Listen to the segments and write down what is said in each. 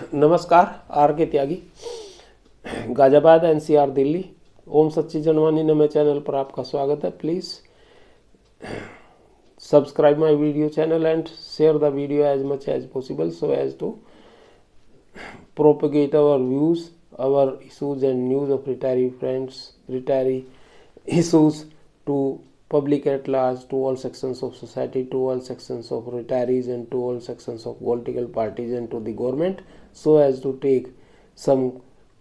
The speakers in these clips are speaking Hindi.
नमस्कार, R K Tyagi, Ghaziabad NCR Delhi. Om Sachchi Janvani नमे चैनल पर आपका स्वागत है। Please subscribe my video channel and share the video as much as possible so as to propagate our views, our issues and news of retiree issues to public at large, to all sections of society, to all sections of retirees and to all sections of political parties and to the government, so as to take some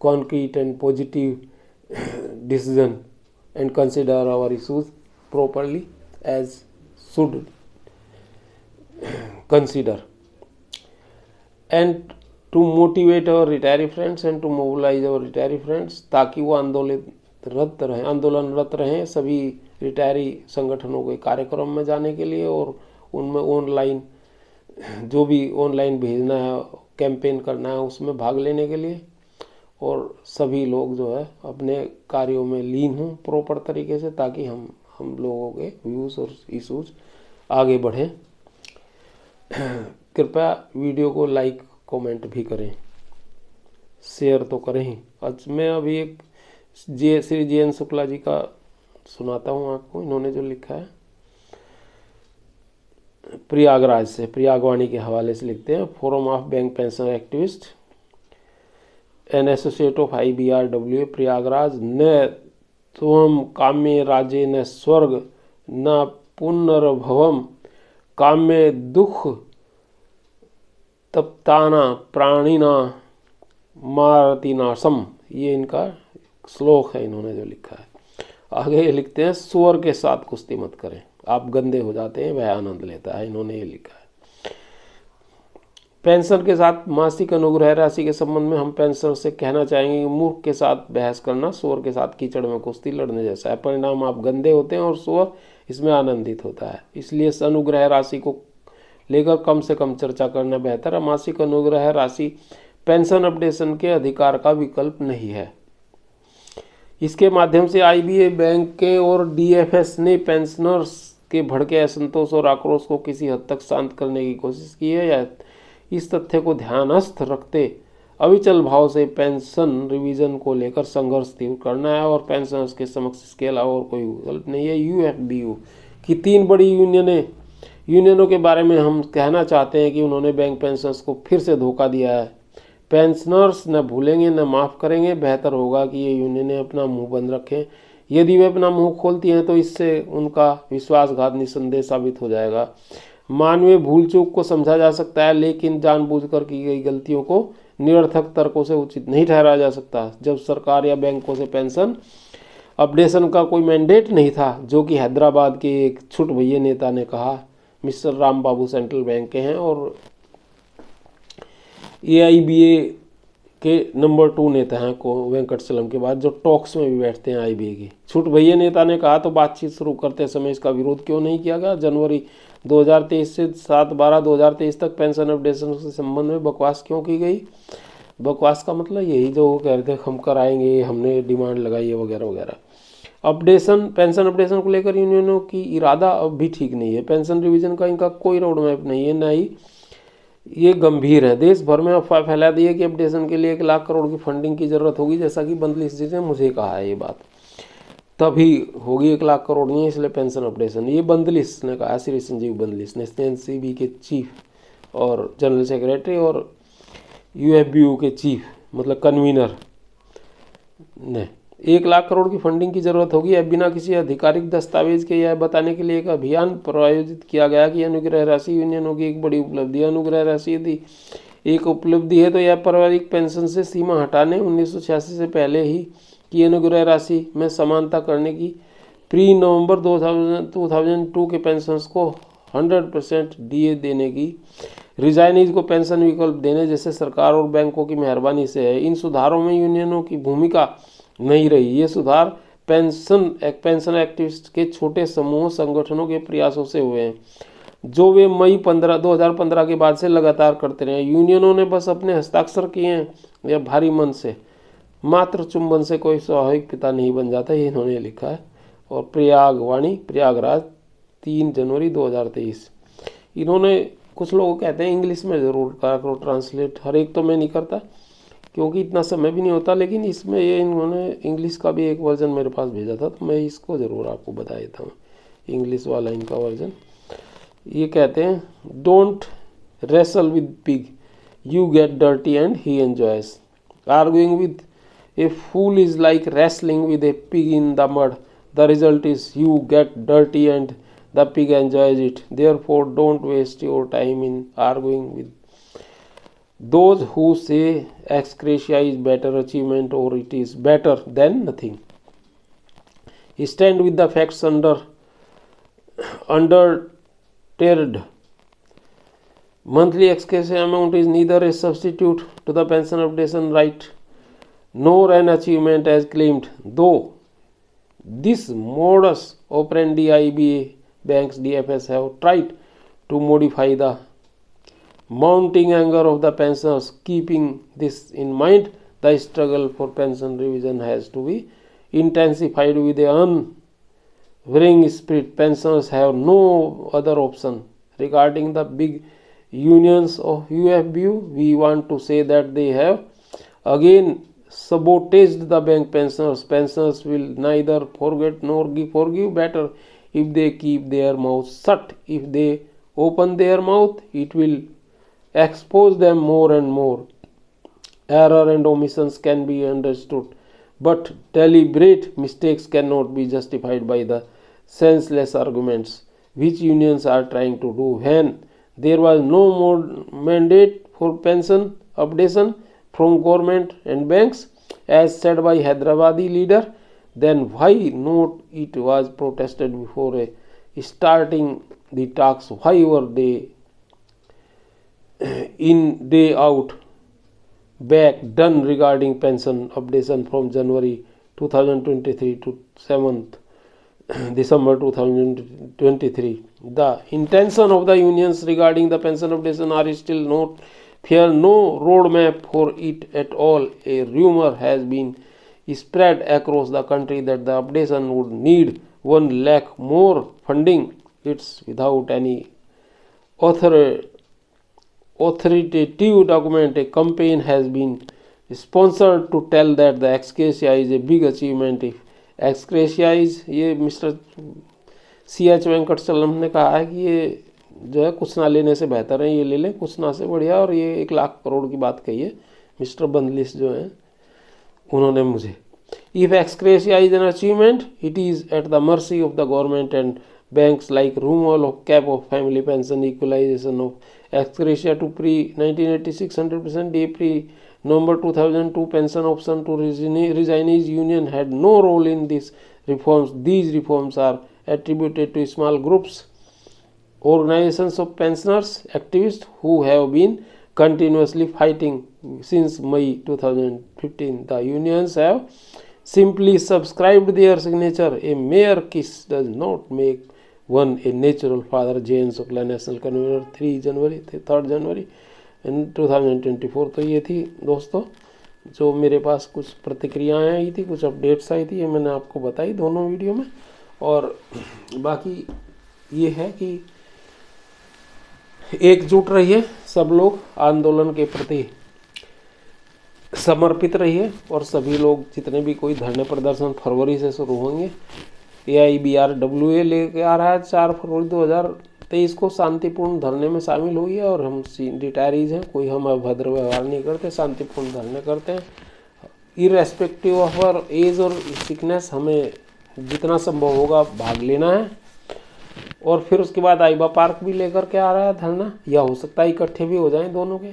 concrete and positive decision and consider our issues properly as should consider, and to motivate our retiree friends and to mobilize our retiree friends ताकि वो आंदोलनरत रहें सभी रिटायरी संगठनों के कार्यक्रम में जाने के लिए, और उनमें ऑनलाइन जो भी ऑनलाइन भेजना है, कैंपेन करना है, उसमें भाग लेने के लिए, और सभी लोग जो है अपने कार्यों में लीन हों प्रॉपर तरीके से, ताकि हम लोगों के व्यूज़ और इशूज़ आगे बढ़ें। कृपया वीडियो को लाइक कमेंट भी करें, शेयर तो करें ही। आज मैं अभी एक श्री JN शुक्ला जी का सुनाता हूँ आपको। इन्होंने जो लिखा है प्रयागराज से, प्रयागवाणी के हवाले से लिखते हैं। Forum of bank pension activist an associate of IBRWA Prayagraj. न त्वम काम्ये राजे न स्वर्ग न पुनर्भवम काम्ये दुख तप्ताना प्राणिना मारतिनाशम। ये इनका श्लोक है, इन्होंने जो लिखा है। आगे ये लिखते हैं, सुअर के साथ कुश्ती मत करें, आप गंदे हो जाते हैं, वह आनंद लेता है। इन्होंने ये लिखा है। पेंशन के साथ मासिक अनुग्रह राशि के संबंध में हम पेंशनर से कहना चाहेंगे कि मूर्ख के साथ बहस करना सुअर के साथ कीचड़ में कुश्ती लड़ने जैसा है। परिणाम आप गंदे होते हैं और सुअर इसमें आनंदित होता है। इसलिए इस अनुग्रह राशि को लेकर कम से कम चर्चा करना बेहतर है। मासिक अनुग्रह राशि पेंशन अपडेशन के अधिकार का विकल्प नहीं है। इसके माध्यम से IBA बैंक के और DFS ने पेंशनर्स के भड़के असंतोष और आक्रोश को किसी हद तक शांत करने की कोशिश की है, या इस तथ्य को ध्यानस्थ रखते अविचल भाव से पेंशन रिवीजन को लेकर संघर्ष तीव्र करना है, और पेंशनर्स के समक्ष इसके अलावा और कोई विकल्प नहीं है। UFBU की 3 बड़ी यूनियनों के बारे में हम कहना चाहते हैं कि उन्होंने बैंक पेंशनर्स को फिर से धोखा दिया है। पेंशनर्स न भूलेंगे न माफ़ करेंगे। बेहतर होगा कि ये यूनियनें अपना मुंह बंद रखें। यदि वे अपना मुंह खोलती हैं तो इससे उनका विश्वासघात निस्संदेह साबित हो जाएगा। मानवीय भूल चूक को समझा जा सकता है, लेकिन जानबूझकर की गई गलतियों को निरर्थक तर्कों से उचित नहीं ठहराया जा सकता। जब सरकार या बैंकों से पेंशन अपडेशन का कोई मैंडेट नहीं था, जो कि हैदराबाद के एक छुट भैया नेता ने कहा, मिस्टर राम बाबू सेंट्रल बैंक के हैं और AIBA के नंबर 2 नेता हैं को वेंकटचलम के बाद, जो टॉक्स में भी बैठते हैं IBA के। छुट भैया नेता ने कहा तो बातचीत शुरू करते समय इसका विरोध क्यों नहीं किया गया? जनवरी 2023 से 7/12/2023 तक पेंशन अपडेशन के संबंध में बकवास क्यों की गई? बकवास का मतलब यही जो वो कह रहे थे हम कराएंगे, हमने डिमांड लगाई है वगैरह वगैरह। पेंशन अपडेशन को लेकर यूनियनों की इरादा अब भी ठीक नहीं है। पेंशन रिवीजन का इनका कोई रोड मैप नहीं है, न ही ये गंभीर है। देश भर में अफवाह फैला दी है कि अपडेशन के लिए 1 लाख करोड़ की फंडिंग की जरूरत होगी, जैसा कि बंदलिस जी ने मुझे कहा है। ये बात तभी होगी, 1 लाख करोड़ नहीं है इसलिए पेंशन अपडेशन। ये बंदलिस ने कहा, श्री संजीव बंदलिस ने, NCB के चीफ और जनरल सेक्रेटरी और UFBU के चीफ मतलब कन्वीनर ने। 1 लाख करोड़ की फंडिंग की जरूरत होगी। अब बिना किसी आधिकारिक दस्तावेज के यह बताने के लिए एक अभियान प्रायोजित किया गया कि अनुग्रह राशि यूनियनों की एक बड़ी उपलब्धि है। अनुग्रह राशि यदि एक उपलब्धि है तो यह पारिवारिक पेंशन से सीमा हटाने 1986 से पहले ही की अनुग्रह राशि में समानता करने की, प्री नवंबर 2002 के पेंशनर्स को 100% DA देने की, रिजाइनीज को पेंशन विकल्प देने जैसे सरकार और बैंकों की मेहरबानी से है। इन सुधारों में यूनियनों की भूमिका नहीं रही। ये सुधार पेंशन एक्टिविस्ट के छोटे समूह संगठनों के प्रयासों से हुए हैं, जो वे मई 2015 के बाद से लगातार करते रहे। यूनियनों ने बस अपने हस्ताक्षर किए हैं या भारी मन से, मात्र चुंबन से कोई स्वाभाविक पिता नहीं बन जाता, ये इन्होंने लिखा है। और प्रयागराज 3 जनवरी 2023। इन्होंने कुछ लोग कहते हैं इंग्लिश में ज़रूर करा करो ट्रांसलेट, हर एक तो मैं नहीं करता क्योंकि इतना समय भी नहीं होता, लेकिन इसमें ये इन्होंने इंग्लिश का भी एक वर्जन मेरे पास भेजा था, तो मैं इसको ज़रूर आपको बता देता हूँ, इंग्लिश वाला इनका वर्जन। ये कहते हैं don't wrestle with pig, you get dirty and he enjoys. Arguing with a fool is like wrestling with a pig in the mud, the result is you get dirty and the pig enjoys it, therefore don't waste your time in arguing with those who say ex gratia is better achievement or it is better than nothing. Stand with the facts undeterred. Monthly ex gratia amount is neither a substitute to the pension updation right nor an achievement as claimed, though this modus operandi IBA banks DFS have tried to modify the mounting anger of the pensioners. Keeping this in mind, the struggle for pension revision has to be intensified with an unwavering spirit. Pensioners have no other option. Regarding the big unions of UFBU, we want to say that they have again sabotaged the bank pensioners. Pensioners will neither forget nor forgive. Better if they keep their mouths shut. If they open their mouth, it will expose them more and more. Error and omissions can be understood, but deliberate mistakes cannot be justified by the senseless arguments which unions are trying to do. When there was no more mandate for pension updation from government and banks, as said by Hyderabadi leader, then why not it was protested before starting the talks? Why were they in day out back done regarding pension updation from January 2023 to 7th December 2023? The intention of the unions regarding the pension updation are still not fair, no roadmap for it at all. A rumor has been spread across the country that the updation would need 1 lakh more funding. It's without any authoritative document. A campaign has been sponsored to tell that the ex gratia is a big achievement. If ex gratia is, ये मिस्टर CH वेंकटचलम ने कहा है कि ये जो है कुछ ना लेने से बेहतर है, ये ले लें कुछ ना से बढ़िया, और ये 1 लाख करोड़ की बात कही है मिस्टर बंदलिस जो है उन्होंने मुझे। If ex gratia is an achievement, it is at the mercy of the government and banks, like removal of cap of family pension, equalization of ex gratia to pre-1986 100%, day pre-November 2002 pension option to resignees union had no role in these reforms. These reforms are attributed to small groups, organizations of pensioners, activists who have been continuously fighting since May 2015. The unions have simply subscribed their signature. A mere kiss does not make one a natural father. J.N. Shukla, National Convener, 3 January 2024। तो ये थी दोस्तों जो मेरे पास कुछ प्रतिक्रियाएँ आई थी, कुछ अपडेट्स आई थी, ये मैंने आपको बताई दोनों वीडियो में। और बाकी ये है कि एकजुट रहिए, सब लोग आंदोलन के प्रति समर्पित रहिए, और सभी लोग जितने भी कोई धरने प्रदर्शन फरवरी से शुरू होंगे, AIBRWA लेके आ रहा है 4 फरवरी 2023 को, शांतिपूर्ण धरने में शामिल हुई है। और हम रिटायरीज हैं, कोई हम अभद्र व्यवहार नहीं करते, शांतिपूर्ण धरने करते हैं इरेस्पेक्टिव ऑफ आवर एज और सिकनेस। हमें जितना संभव होगा भाग लेना है। और फिर उसके बाद आइबा पार्क भी लेकर के आ रहा है धरना, या हो सकता है इकट्ठे भी हो जाएं दोनों के,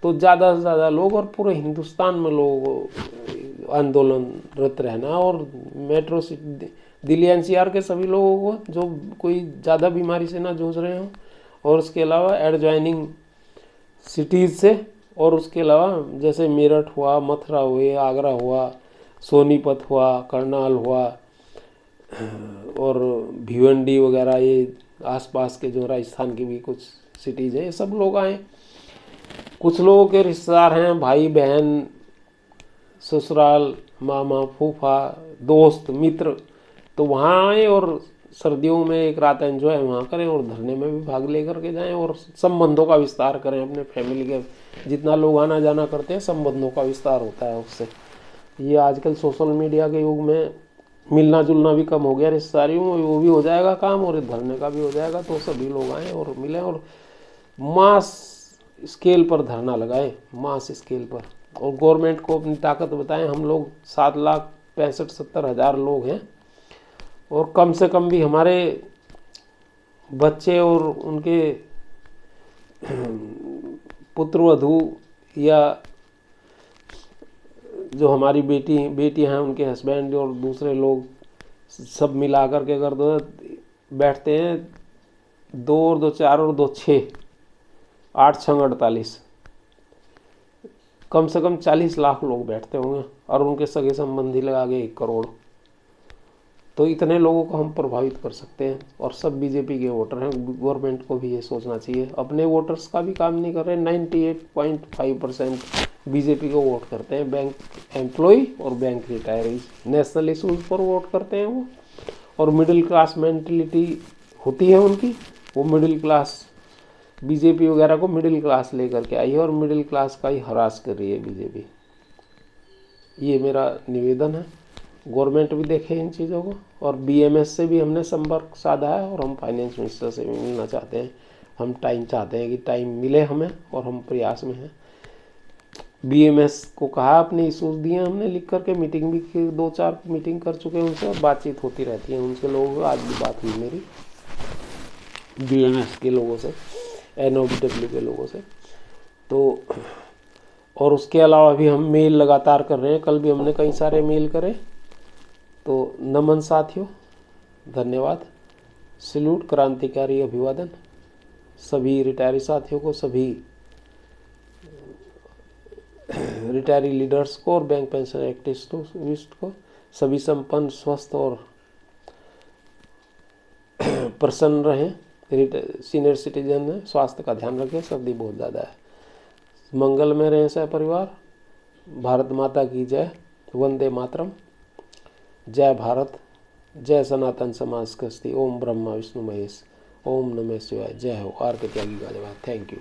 तो ज़्यादा से ज़्यादा लोग और पूरे हिंदुस्तान में लोग आंदोलनरत रहना। और मेट्रो सिटी दिल्ली NCR के सभी लोगों को जो कोई ज़्यादा बीमारी से ना जूझ रहे हों, और उसके अलावा एडजॉइनिंग सिटीज़ से, और उसके अलावा जैसे मेरठ हुआ, मथुरा हुए, आगरा हुआ, सोनीपत हुआ, करनाल हुआ, और भिवंडी वगैरह, ये आसपास के जो राजस्थान की भी कुछ सिटीज़ हैं, ये सब लोग आए। कुछ लोगों के रिश्तेदार हैं, भाई बहन, ससुराल, मामा, फूफा, दोस्त, मित्र, तो वहाँ आए और सर्दियों में एक रात एंजॉय वहाँ करें और धरने में भी भाग लेकर के जाएं और संबंधों का विस्तार करें अपने फैमिली के। जितना लोग आना जाना करते हैं संबंधों का विस्तार होता है उससे। ये आजकल सोशल मीडिया के युग में मिलना जुलना भी कम हो गया रिश्तेदारियों में, वो भी हो जाएगा काम और धरने का भी हो जाएगा। तो सभी लोग आएँ और मिलें और मास स्केल पर धरना लगाएं, मास स्केल पर। और गवर्नमेंट को अपनी ताकत बताएं। हम लोग 7,65,70,000 लोग हैं और कम से कम भी हमारे बच्चे और उनके पुत्र वधू या जो हमारी बेटियां हैं उनके हस्बैंड और दूसरे लोग सब मिला कर के अगर दो बैठते हैं, 2 और 2 4 और 2 6 8 6 48 कम से कम 40 लाख लोग बैठते होंगे और उनके सगे संबंधी लगा के 1 करोड़। तो इतने लोगों को हम प्रभावित कर सकते हैं और सब बीजेपी के वोटर हैं। गवर्नमेंट को भी ये सोचना चाहिए। अपने वोटर्स का भी काम नहीं कर रहे। 98.5% बीजेपी को वोट करते हैं। बैंक एम्प्लॉय और बैंक रिटायरीज नेशनल इशूज़ पर वोट करते हैं वो। और मिडिल क्लास मेंटलिटी होती है उनकी। वो मिडिल क्लास बीजेपी वगैरह को मिडिल क्लास लेकर के आई है और मिडिल क्लास का ही हरास कर रही है बीजेपी। ये मेरा निवेदन है। गवर्नमेंट भी देखे इन चीज़ों को। और बीएमएस से भी हमने संपर्क साधा है और हम फाइनेंस मिनिस्टर से भी मिलना चाहते हैं। हम टाइम चाहते हैं कि टाइम मिले हमें और हम प्रयास में हैं। बीएमएस को कहा, अपने इशूज़ दिए हमने लिख करके, मीटिंग भी की, 2-4 मीटिंग कर चुके हैं उनसे और बातचीत होती रहती है उनसे लोगों से। आज भी बात हुई मेरी बीएमएस के लोगों से, एनओबीडब्ल्यू के लोगों से। तो और उसके अलावा भी हम मेल लगातार कर रहे हैं। कल भी हमने कई सारे मेल करे। तो नमन साथियों, धन्यवाद, सैल्यूट, क्रांतिकारी अभिवादन सभी रिटायरी साथियों को, सभी रिटायरी लीडर्स को और बैंक पेंशन एक्टिविस्ट को। सभी संपन्न, स्वस्थ और प्रसन्न रहें। सीनियर सिटीजन है, स्वास्थ्य का ध्यान रखें। सर्दी बहुत ज़्यादा है। मंगल में रहें सह परिवार। भारत माता की जय। वंदे मातरम। जय भारत। जय सनातन समाज कस्ती। ओम ब्रह्मा विष्णु महेश। ओम नमः शिवाय। जय हो। आर के त्यागी का जवाब। Thank you.